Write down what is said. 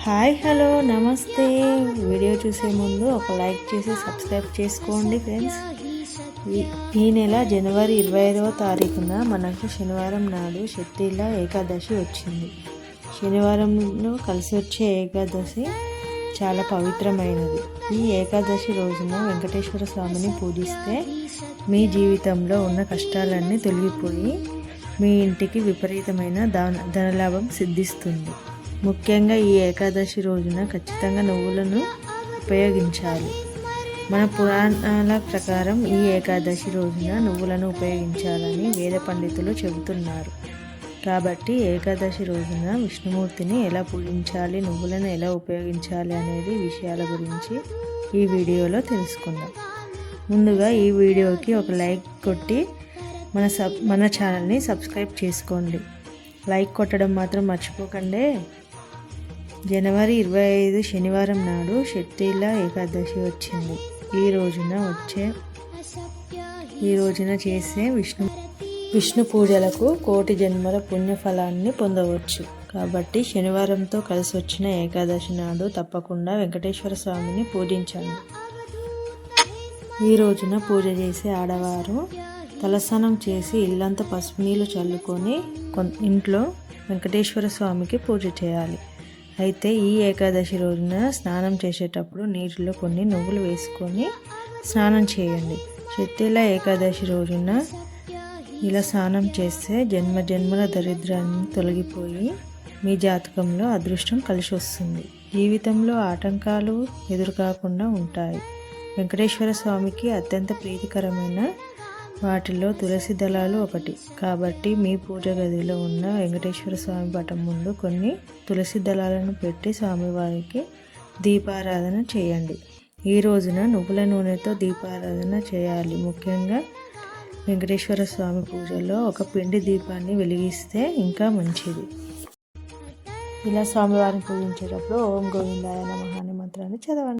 Hi hello నమస్తే. Video చూసే ముందు ఒక లైక్ చేసి సబ్స్క్రైబ్ చేసుకోండి ఫ్రెండ్స్. ఈ నెల జనవరి 25వ తారీఖున మనకు శనివారం నాడు శక్తిల ఏకాదశి వచ్చింది. శనివారంలో కలిసి వచ్చే ఏకాదశి చాలా పవిత్రమైనది. ఈ ఏకాదశి రోజున వెంకటేశ్వర స్వామిని పూజిస్తే మీ జీవితంలో ఉన్న కష్టాలన్నీ తొలగిపోయి మీ ఇంటికి విపరీతమైన ధనలాభం సిద్ధిస్తుంది. ముఖ్యంగా ఈ ఏకాదశి రోజున ఖచ్చితంగా నువ్వులను ఉపయోగించాలి. మన పురాణాల ప్రకారం ఈ ఏకాదశి రోజున నువ్వులను ఉపయోగించాలని వేద పండితులు చెబుతున్నారు. కాబట్టి ఏకాదశి రోజున విష్ణుమూర్తిని ఎలా పూజించాలి, నువ్వులను ఎలా ఉపయోగించాలి అనేది విషయాల గురించి ఈ వీడియోలో తెలుసుకుందాం. ముందుగా ఈ వీడియోకి ఒక లైక్ కొట్టి మన ఛానల్ని సబ్స్క్రైబ్ చేసుకోండి. లైక్ కొట్టడం మాత్రం మర్చిపోకండి. జనవరి 25 శనివారం నాడు శక్తిల ఏకాదశి వచ్చింది. ఈ రోజున చేసే విష్ణు పూజలకు కోటి జన్మల పుణ్యఫలాన్ని పొందవచ్చు. కాబట్టి శనివారంతో కలిసి వచ్చిన ఏకాదశి నాడు తప్పకుండా వెంకటేశ్వర స్వామిని పూజించండి. ఈ రోజున పూజ చేసే ఆడవారు తలస్నానం చేసి ఇల్లంతా పసుపు నీళ్ళు చల్లుకొని ఇంట్లో వెంకటేశ్వర స్వామికి పూజ చేయాలి. అయితే ఈ ఏకాదశి రోజున స్నానం చేసేటప్పుడు నీటిలో కొన్ని నువ్వులు వేసుకొని స్నానం చేయండి. శక్తిల ఏకాదశి రోజున ఇలా స్నానం చేస్తే జన్మల దరిద్రాన్ని తొలగిపోయి మీ జాతకంలో అదృష్టం కలిసి వస్తుంది. జీవితంలో ఆటంకాలు ఎదురుకాకుండా ఉంటాయి. వెంకటేశ్వర స్వామికి అత్యంత ప్రీతికరమైన వాటిలో తులసి దళాలు ఒకటి. కాబట్టి మీ పూజ గదిలో ఉన్న వెంకటేశ్వర స్వామి పటం ముందు కొన్ని తులసి దళాలను పెట్టి స్వామివారికి దీపారాధన చేయండి. ఈ రోజున నువ్వుల నూనెతో దీపారాధన చేయాలి. ముఖ్యంగా వెంకటేశ్వర స్వామి పూజలో ఒక పిండి దీపాన్ని వెలిగిస్తే ఇంకా మంచిది. ఇలా స్వామివారిని పూజించేటప్పుడు ఓం గోవిందాయ నమః అనే మంత్రాన్ని చదవండి.